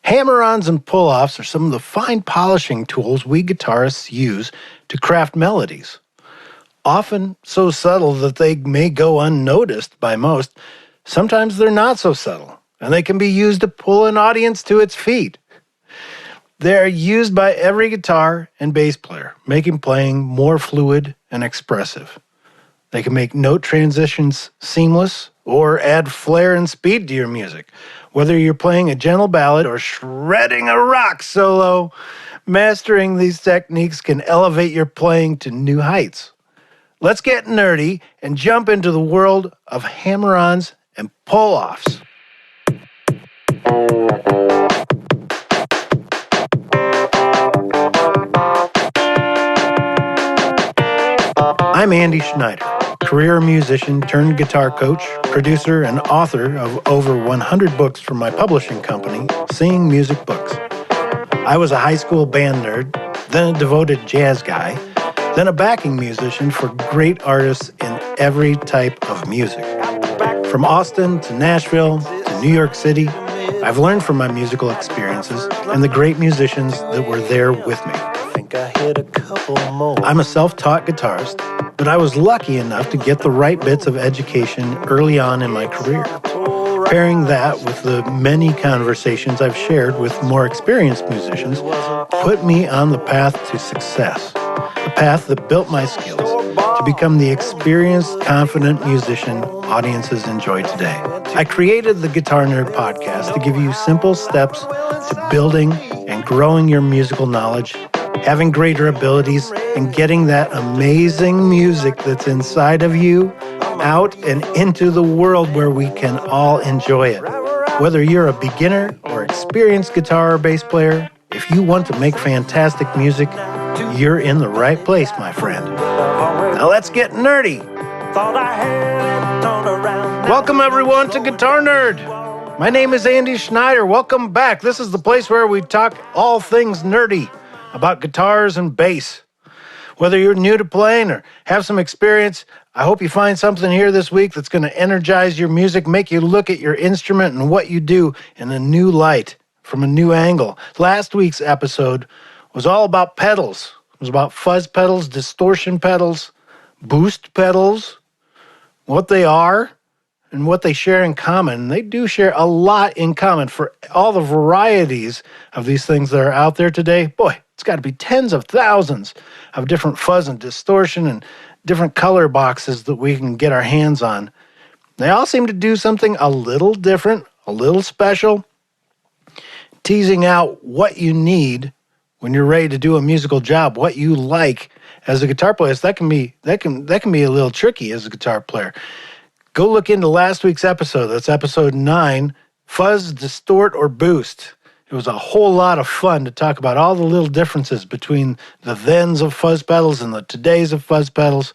Hammer-Ons and pull-offs are some of the fine polishing tools we guitarists use to craft melodies. Often so subtle that they may go unnoticed by most, sometimes they're not so subtle, and they can be used to pull an audience to its feet. They are used by every guitar and bass player, making playing more fluid and expressive. They can make note transitions seamless or add flair and speed to your music. Whether you're playing a gentle ballad or shredding a rock solo, mastering these techniques can elevate your playing to new heights. Let's get nerdy and jump into the world of hammer-ons and pull-offs. I'm Andy Schneider, career musician turned guitar coach, producer, and author of over 100 books for my publishing company, Seeing Music Books. I was a high school band nerd, then a devoted jazz guy, then a backing musician for great artists in every type of music. From Austin to Nashville to New York City, I've learned from my musical experiences and the great musicians that were there with me. I'm a self-taught guitarist, but I was lucky enough to get the right bits of education early on in my career. Pairing that with the many conversations I've shared with more experienced musicians put me on the path to success, a path that built my skills to become the experienced, confident musician audiences enjoy today. I created the Guitar Nerd podcast to give you simple steps to building and growing your musical knowledge, having greater abilities, and getting that amazing music that's inside of you out and into the world where we can all enjoy it. Whether you're a beginner or experienced guitar or bass player, if you want to make fantastic music, you're in the right place, my friend. Now let's get nerdy. Welcome everyone to Guitar Nerd. My name is Andy Schneider. Welcome back. This is the place where we talk all things nerdy about guitars and bass. Whether you're new to playing or have some experience, I hope you find something here this week that's going to energize your music, make you look at your instrument and what you do in a new light, from a new angle. Last week's episode was all about pedals. It was about fuzz pedals, distortion pedals, boost pedals, what they are, and what they share in common. They do share a lot in common. For all the varieties of these things that are out there today, boy, it's got to be tens of thousands of different fuzz and distortion and different color boxes that we can get our hands on. They all seem to do something a little different, a little special, teasing out what you need when you're ready to do a musical job, what you like as a guitar player. That can be a little tricky as a guitar player. Go look into last week's episode. That's episode 9, Fuzz, Distort, or Boost. It was a whole lot of fun to talk about all the little differences between the thens of fuzz pedals and the todays of fuzz pedals.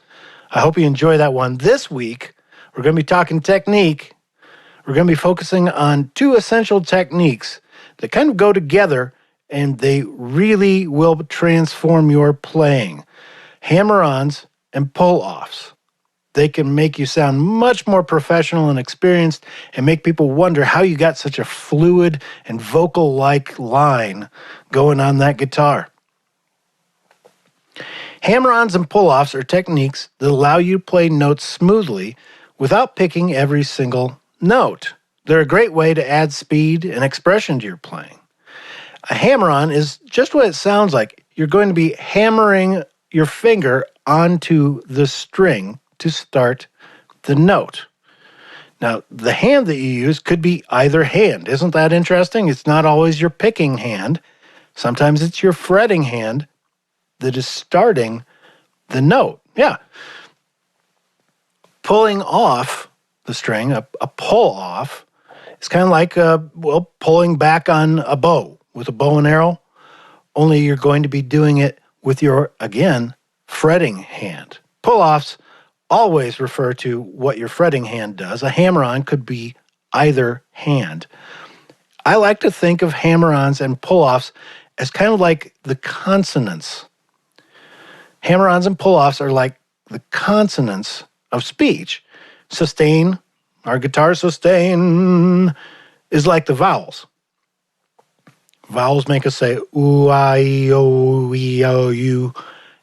I hope you enjoy that one. This week, we're going to be talking technique. We're going to be focusing on 2 essential techniques that kind of go together, and they really will transform your playing. Hammer-ons and pull-offs. They can make you sound much more professional and experienced and make people wonder how you got such a fluid and vocal-like line going on that guitar. Hammer-ons and pull-offs are techniques that allow you to play notes smoothly without picking every single note. They're a great way to add speed and expression to your playing. A hammer-on is just what it sounds like. You're going to be hammering your finger onto the string to start the note. Now, the hand that you use could be either hand. Isn't that interesting? It's not always your picking hand. Sometimes it's your fretting hand that is starting the note. Yeah. Pulling off the string, a pull-off, is kind of like pulling back on a bow with a bow and arrow, only you're going to be doing it with your, again, fretting hand. Pull-offs always refer to what your fretting hand does. A hammer-on could be either hand. I like to think of hammer-ons and pull-offs as kind of like the consonants. Hammer-ons and pull-offs are like the consonants of speech. Sustain, our guitar sustain, is like the vowels. Vowels make us say ooh, I, e, o, e, o, u,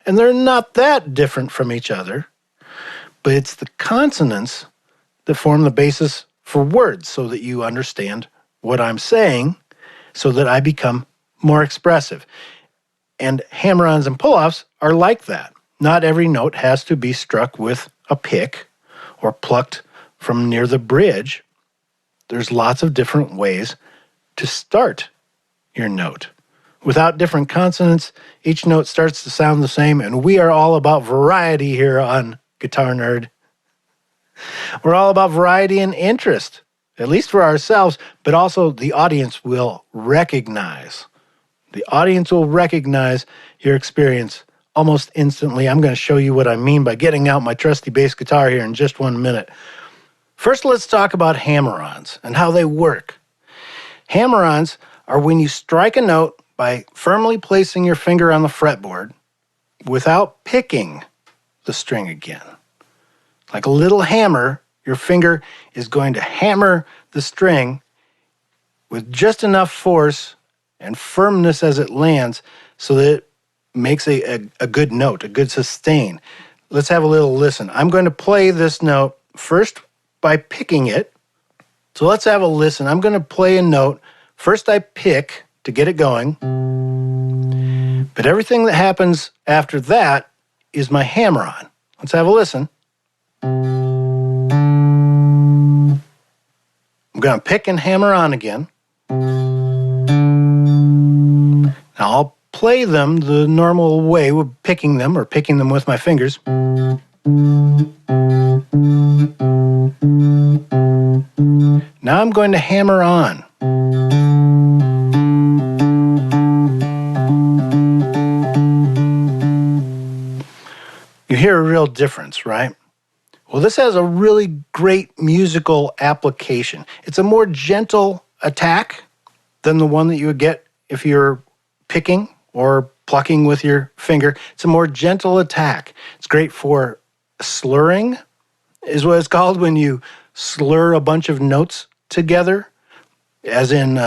and they're not that different from each other, but it's the consonants that form the basis for words so that you understand what I'm saying so that I become more expressive. And hammer-ons and pull-offs are like that. Not every note has to be struck with a pick or plucked from near the bridge. There's lots of different ways to start your note. Without different consonants, each note starts to sound the same, and we are all about variety here on Guitar Nerd. We're all about variety and interest, at least for ourselves, but also the audience will recognize. The audience will recognize your experience almost instantly. I'm going to show you what I mean by getting out my trusty bass guitar here in just 1 minute. First, let's talk about hammer-ons and how they work. Hammer-ons are when you strike a note by firmly placing your finger on the fretboard without picking the string again. Like a little hammer, your finger is going to hammer the string with just enough force and firmness as it lands so that it makes a good note, a good sustain. Let's have a little listen. I'm going to play this note first by picking it. So let's have a listen. I'm going to play a note. First I pick to get it going, but everything that happens after that is my hammer-on. Let's have a listen. I'm going to pick and hammer on again. Now I'll play them the normal way with picking them or picking them with my fingers. Now I'm going to hammer on. You hear a real difference, right? Well, this has a really great musical application. It's a more gentle attack than the one that you would get if you're picking or plucking with your finger. It's a more gentle attack. It's great for slurring, is what it's called when you slur a bunch of notes together, as in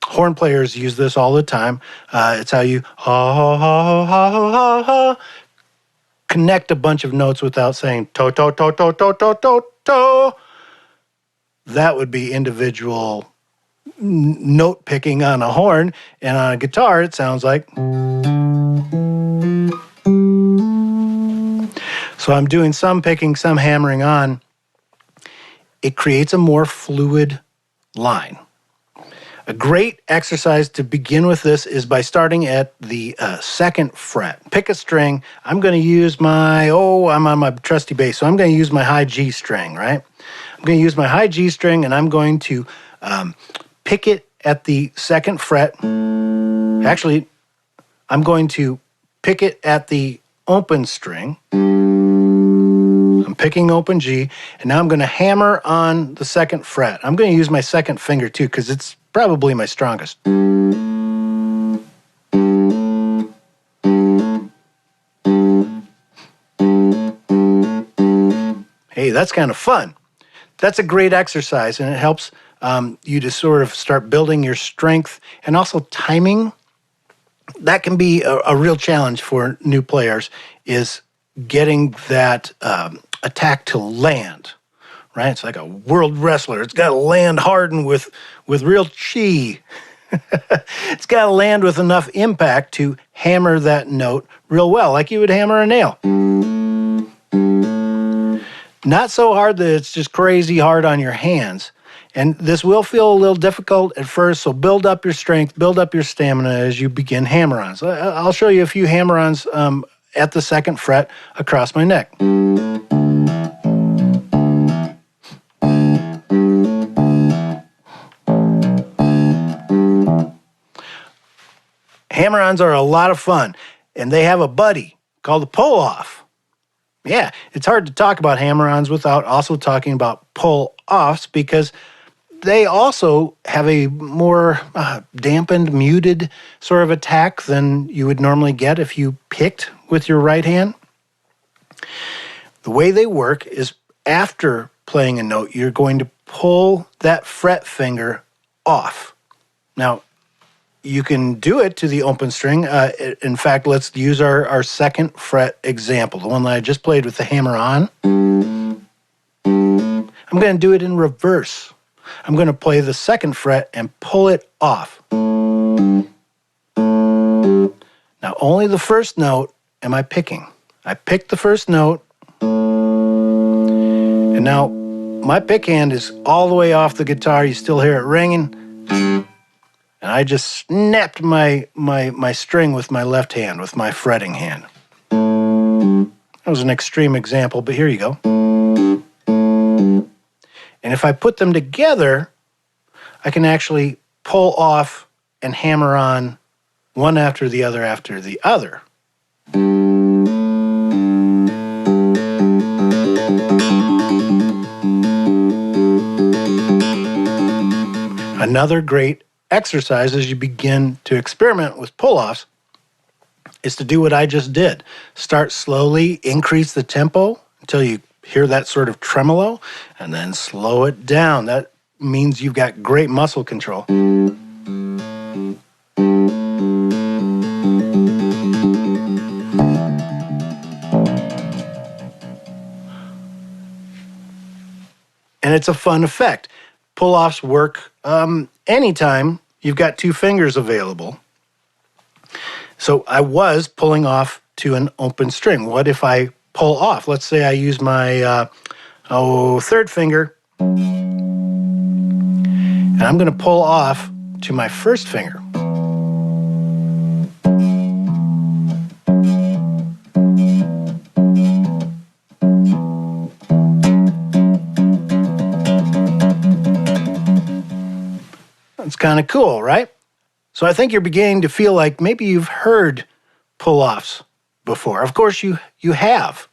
horn players use this all the time. It's how you connect a bunch of notes without saying to, to, to, to, to, to, to, to. That would be individual note picking on a horn, and on a guitar it sounds like. So I'm doing some picking, some hammering on. It creates a more fluid line. A great exercise to begin with this is by starting at the second fret. Pick a string. I'm going to use I'm on my trusty bass, so I'm going to use my high G string, right? I'm going to use my high G string, and I'm going to pick it at the second fret. Actually, I'm going to pick it at the open string. I'm picking open G, and now I'm going to hammer on the second fret. I'm going to use my second finger too, because it's probably my strongest. Hey, that's kind of fun. That's a great exercise, and it helps you to sort of start building your strength and also timing. That can be a real challenge for new players, is getting that attack to land, right? It's like a world wrestler. It's got to land hard and with real chi. It's got to land with enough impact to hammer that note real well, like you would hammer a nail. Not so hard that it's just crazy hard on your hands. And this will feel a little difficult at first, so build up your strength, build up your stamina as you begin hammer-ons. I'll show you a few hammer-ons at the second fret across my neck. Hammer-ons are a lot of fun, and they have a buddy called the pull-off. Yeah, it's hard to talk about hammer-ons without also talking about pull-offs, because they also have a more dampened, muted sort of attack than you would normally get if you picked with your right hand. The way they work is after playing a note, you're going to pull that fret finger off. Now, you can do it to the open string. In fact, let's use our second fret example, the one that I just played with the hammer-on. I'm going to do it in reverse. I'm going to play the second fret and pull it off. Now, only the first note am I picking. I picked the first note, and now my pick hand is all the way off the guitar. You still hear it ringing. And I just snapped my string with my left hand, with my fretting hand. That was an extreme example, but here you go. And if I put them together, I can actually pull off and hammer on one after the other after the other. Another great exercise as you begin to experiment with pull-offs is to do what I just did. Start slowly, increase the tempo until you hear that sort of tremolo, and then slow it down. That means you've got great muscle control. And it's a fun effect. Pull-offs work anytime you've got two fingers available. So I was pulling off to an open string. What if I pull off? Let's say I use my third finger, and I'm going to pull off to my first finger. It's kind of cool, right? So I think you're beginning to feel like maybe you've heard pull-offs before. Of course you have.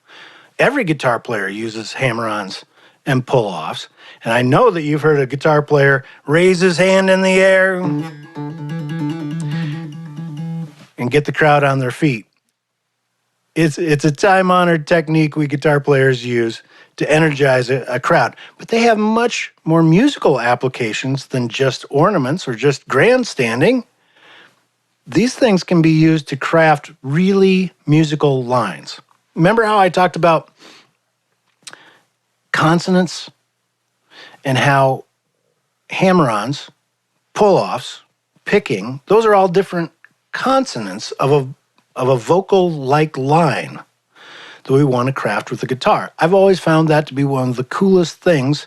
Every guitar player uses hammer-ons and pull-offs. And I know that you've heard a guitar player raise his hand in the air and get the crowd on their feet. It's a time-honored technique we guitar players use to energize a crowd. But they have much more musical applications than just ornaments or just grandstanding. These things can be used to craft really musical lines. Remember how I talked about consonants and how hammer-ons, pull-offs, picking, those are all different consonants of a vocal-like line that we want to craft with the guitar. I've always found that to be one of the coolest things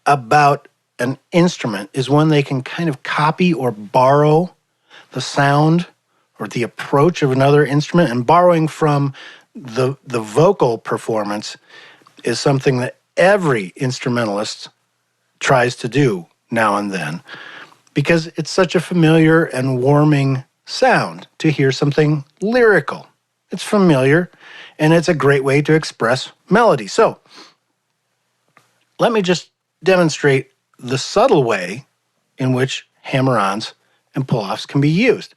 about an instrument is when they can kind of copy or borrow the sound or the approach of another instrument, and borrowing from the vocal performance is something that every instrumentalist tries to do now and then because it's such a familiar and warming sound to hear something lyrical. It's familiar, and it's a great way to express melody. So, let me just demonstrate the subtle way in which hammer-ons and pull-offs can be used.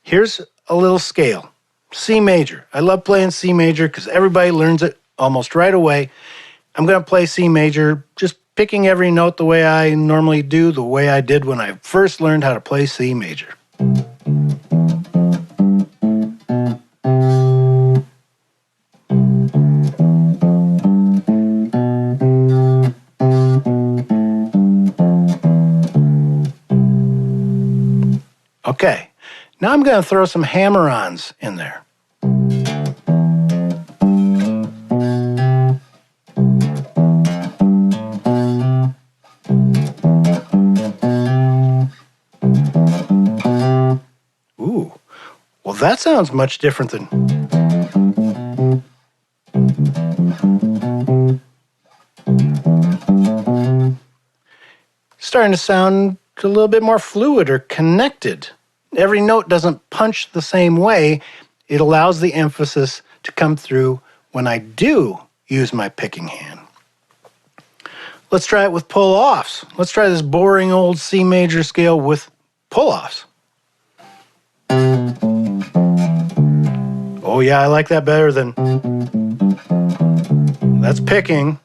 Here's a little scale. C major. I love playing C major because everybody learns it almost right away. I'm going to play C major, just picking every note the way I normally do, the way I did when I first learned how to play C major. Okay, now I'm going to throw some hammer-ons in there. Ooh, well that sounds much different than... Starting to sound a little bit more fluid or connected. Every note doesn't punch the same way. It allows the emphasis to come through when I do use my picking hand. Let's try it with pull-offs. Let's try this boring old C major scale with pull-offs. Oh yeah, I like that better than... That's picking.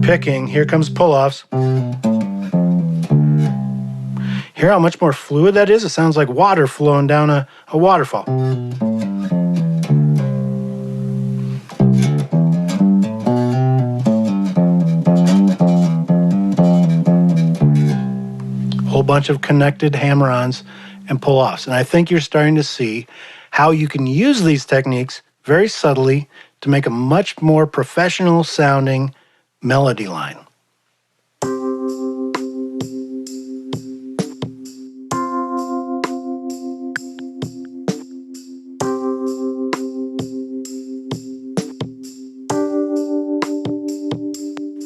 Picking. Here comes pull-offs. Hear how much more fluid that is? It sounds like water flowing down a waterfall. Whole bunch of connected hammer-ons and pull-offs. And I think you're starting to see how you can use these techniques very subtly to make a much more professional sounding melody line.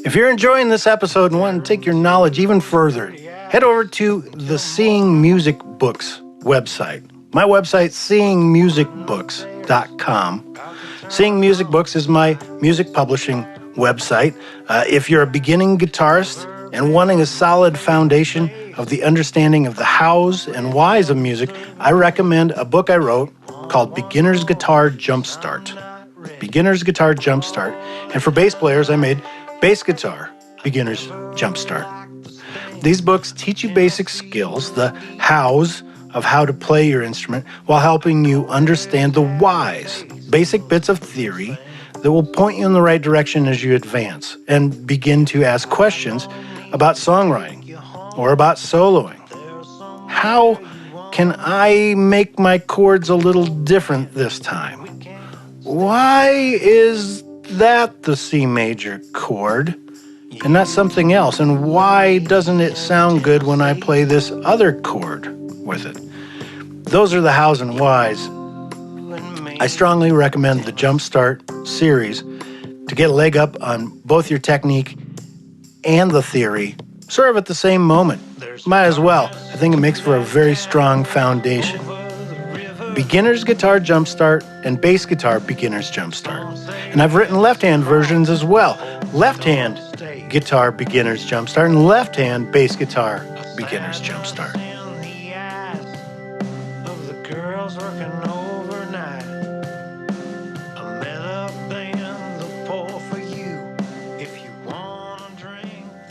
If you're enjoying this episode and want to take your knowledge even further, head over to the Seeing Music Books website. My website, seeingmusicbooks.com. Seeing Music Books is my music publishing website. If you're a beginning guitarist and wanting a solid foundation of the understanding of the hows and whys of music, I recommend a book I wrote called Beginner's Guitar Jumpstart. Beginner's Guitar Jumpstart. And for bass players, I made Bass Guitar Beginner's Jumpstart. These books teach you basic skills, the hows of how to play your instrument, while helping you understand the whys, basic bits of theory that will point you in the right direction as you advance and begin to ask questions about songwriting or about soloing. How can I make my chords a little different this time? Why is that the C major chord and not something else? And why doesn't it sound good when I play this other chord with it? Those are the hows and whys. I strongly recommend the Jumpstart series to get a leg up on both your technique and the theory, sort of at the same moment. Might as well. I think it makes for a very strong foundation. Beginner's Guitar Jumpstart and Bass Guitar Beginner's Jumpstart. And I've written left-hand versions as well. Left-hand Guitar Beginner's Jumpstart and left-hand Bass Guitar Beginner's Jumpstart.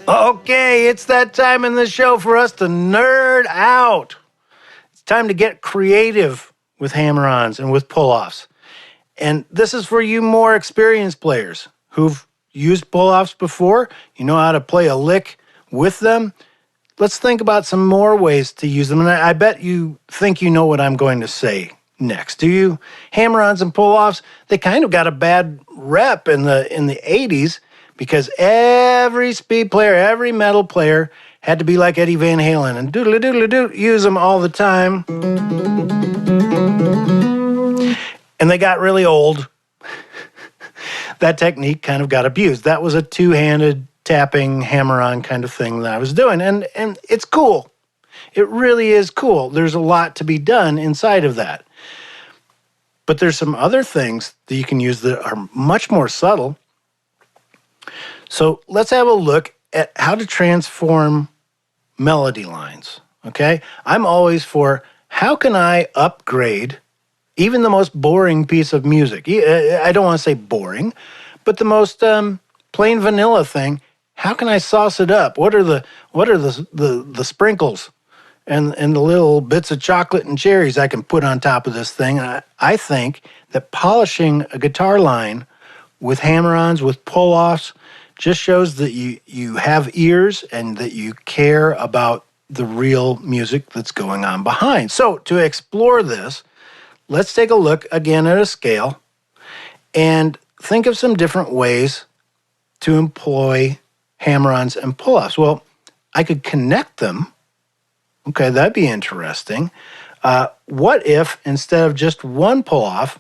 Okay, it's that time in the show for us to nerd out. It's time to get creative with hammer-ons and with pull-offs. And this is for you more experienced players who've used pull-offs before. You know how to play a lick with them. Let's think about some more ways to use them. And I bet you think you know what I'm going to say next. Do you? Hammer-ons and pull-offs, they kind of got a bad rep in the 80s because every speed player, every metal player had to be like Eddie Van Halen and doodle-doodle-doo, use them all the time. And they got really old. That technique kind of got abused. That was a two-handed tapping hammer-on kind of thing that I was doing. And it's cool. It really is cool. There's a lot to be done inside of that. But there's some other things that you can use that are much more subtle. So let's have a look at how to transform melody lines, okay? I'm always for how can I upgrade even the most boring piece of music. I don't want to say boring, but the most plain vanilla thing. How can I sauce it up? What are the sprinkles and the little bits of chocolate and cherries I can put on top of this thing? I think that polishing a guitar line with hammer-ons, with pull-offs, just shows that you have ears and that you care about the real music that's going on behind. So to explore this, let's take a look again at a scale and think of some different ways to employ hammer-ons and pull-offs. Well, I could connect them. Okay, that'd be interesting. What if instead of just one pull-off,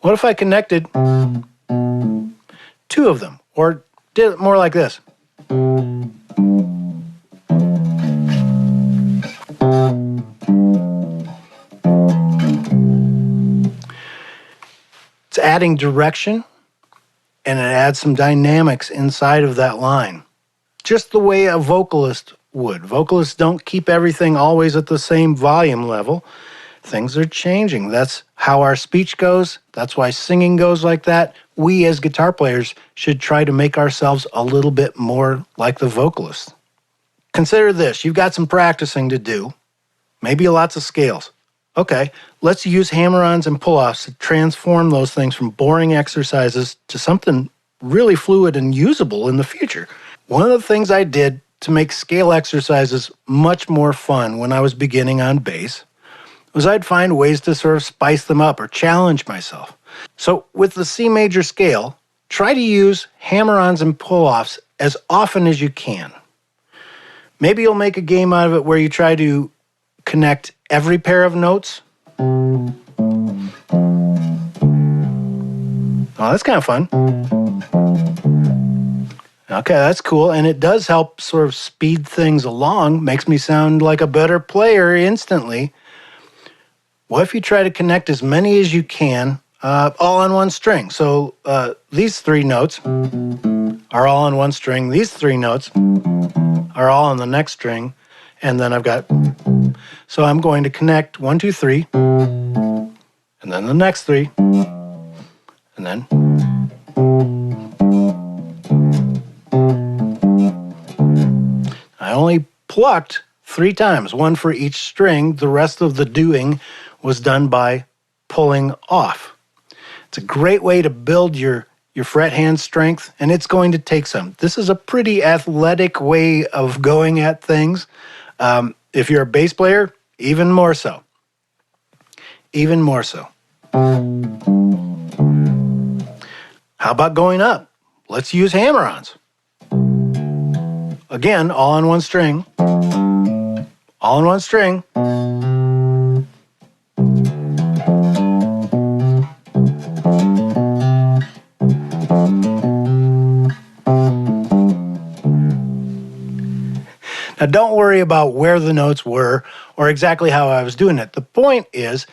what if I connected two of them, or did it more like this? It's adding direction, and it adds some dynamics inside of that line, just the way a vocalist would. Vocalists don't keep everything always at the same volume level. Things are changing. That's how our speech goes. That's why singing goes like that. We as guitar players should try to make ourselves a little bit more like the vocalist. Consider this. You've got some practicing to do, maybe lots of scales. Okay, let's use hammer-ons and pull-offs to transform those things from boring exercises to something really fluid and usable in the future. One of the things I did to make scale exercises much more fun when I was beginning on bass was I'd find ways to sort of spice them up or challenge myself. So with the C major scale, try to use hammer-ons and pull-offs as often as you can. Maybe you'll make a game out of it where you try to connect every pair of notes. Oh, that's kind of fun. Okay, that's cool. And it does help sort of speed things along, makes me sound like a better player instantly. What if you try to connect as many as you can, all on one string? So these three notes are all on one string. These three notes are all on the next string. And then I've got, so I'm going to connect 1, 2, 3, and then the next three, and then. I only plucked 3 times, 1 for each string. The rest of the doing was done by pulling off. It's a great way to build your fret hand strength, and it's going to take some. This is a pretty athletic way of going at things. If you're a bass player, even more so. Even more so. How about going up? Let's use hammer-ons. Again, all on one string. All on one string. Now, don't worry about where the notes were or exactly how I was doing it. The point is,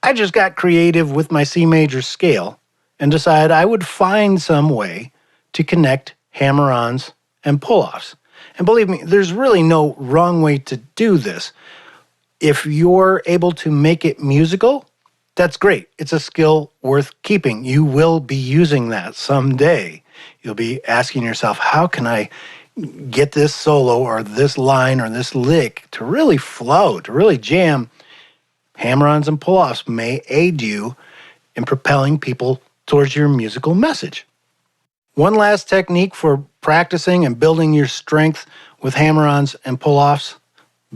I just got creative with my C major scale and decided I would find some way to connect hammer-ons and pull-offs. And believe me, there's really no wrong way to do this. If you're able to make it musical, that's great. It's a skill worth keeping. You will be using that someday. You'll be asking yourself, how can I get this solo or this line or this lick to really flow, to really jam? Hammer-ons and pull-offs may aid you in propelling people towards your musical message. One last technique for practicing and building your strength with hammer-ons and pull-offs,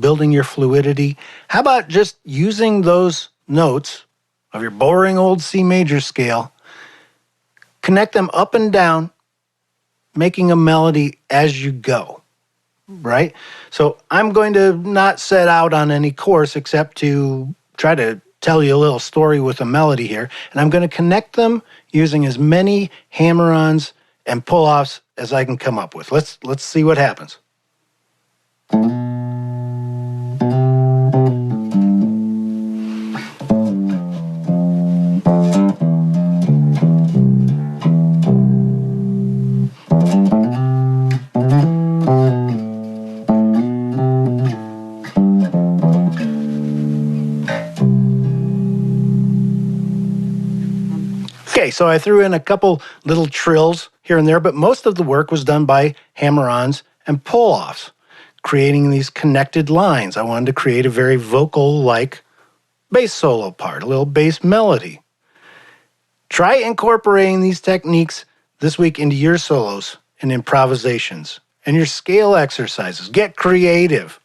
building your fluidity. How about just using those notes of your boring old C major scale, connect them up and down, making a melody as you go, right? So I'm going to not set out on any course except to try to tell you a little story with a melody here, and I'm going to connect them using as many hammer-ons and pull-offs as I can come up with. Let's see what happens. Okay, so I threw in a couple little trills here and there, but most of the work was done by hammer-ons and pull-offs, creating these connected lines. I wanted to create a very vocal-like bass solo part, a little bass melody. Try incorporating these techniques this week into your solos and improvisations and your scale exercises. Get creative.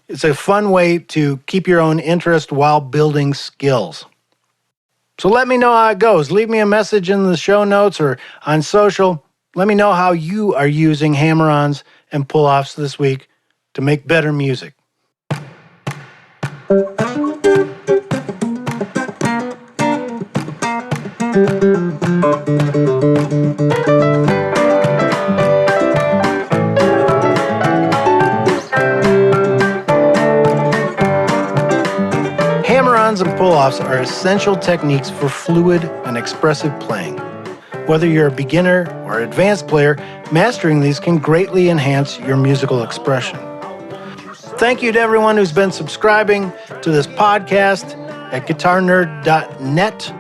It's a fun way to keep your own interest while building skills. So let me know how it goes. Leave me a message in the show notes or on social. Let me know how you are using hammer-ons and pull-offs this week to make better music. Hammer-ons and pull-offs are essential techniques for fluid and expressive playing. Whether you're a beginner or advanced player, mastering these can greatly enhance your musical expression. Thank you to everyone who's been subscribing to this podcast at guitarnerd.net.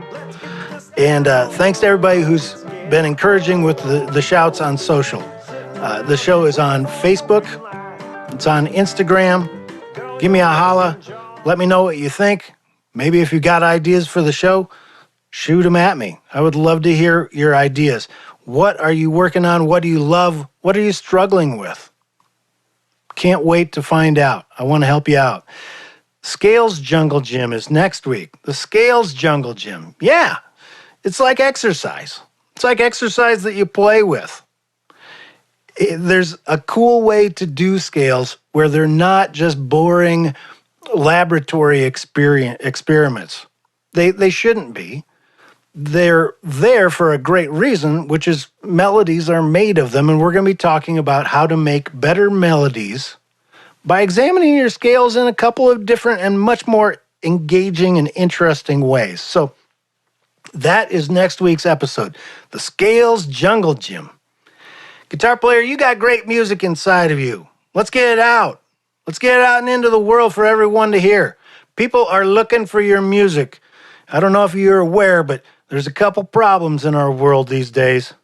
And thanks to everybody who's been encouraging with the shouts on social. The show is on Facebook, It's on Instagram. Give me a holla. Let me know what you think. Maybe if you got ideas for the show, shoot them at me. I would love to hear your ideas. What are you working on? What do you love? What are you struggling with? Can't wait to find out. I want to help you out. Scales Jungle Gym is next week. The Scales Jungle Gym. Yeah, it's like exercise. It's like exercise that you play with. There's a cool way to do scales where they're not just boring laboratory experiments. They shouldn't be. They're there for a great reason, which is melodies are made of them, and we're going to be talking about how to make better melodies by examining your scales in a couple of different and much more engaging and interesting ways. So that is next week's episode, the Scales Jungle Gym. Guitar player, you got great music inside of you. Let's get it out. Let's get it out and into the world for everyone to hear. People are looking for your music. I don't know if you're aware, but there's a couple problems in our world these days.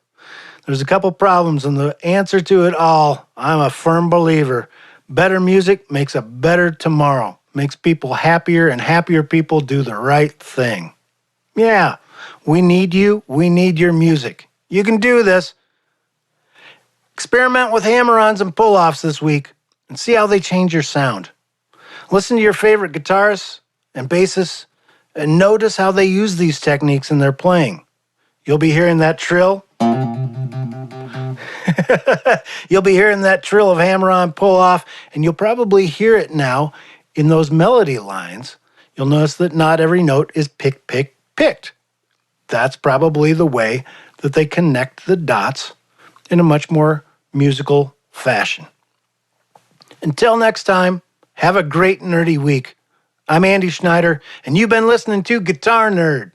There's a couple problems, and the answer to it all, I'm a firm believer. Better music makes a better tomorrow. Makes people happier, and happier people do the right thing. Yeah, we need you. We need your music. You can do this. Experiment with hammer-ons and pull-offs this week and see how they change your sound. Listen to your favorite guitarists and bassists and notice how they use these techniques in their playing. You'll be hearing that trill. You'll be hearing that trill of hammer-on pull-off, and you'll probably hear it now in those melody lines. You'll notice that not every note is pick, pick, picked. That's probably the way that they connect the dots in a much more musical fashion. Until next time, have a great nerdy week. I'm Andy Schneider, and you've been listening to Guitar Nerd.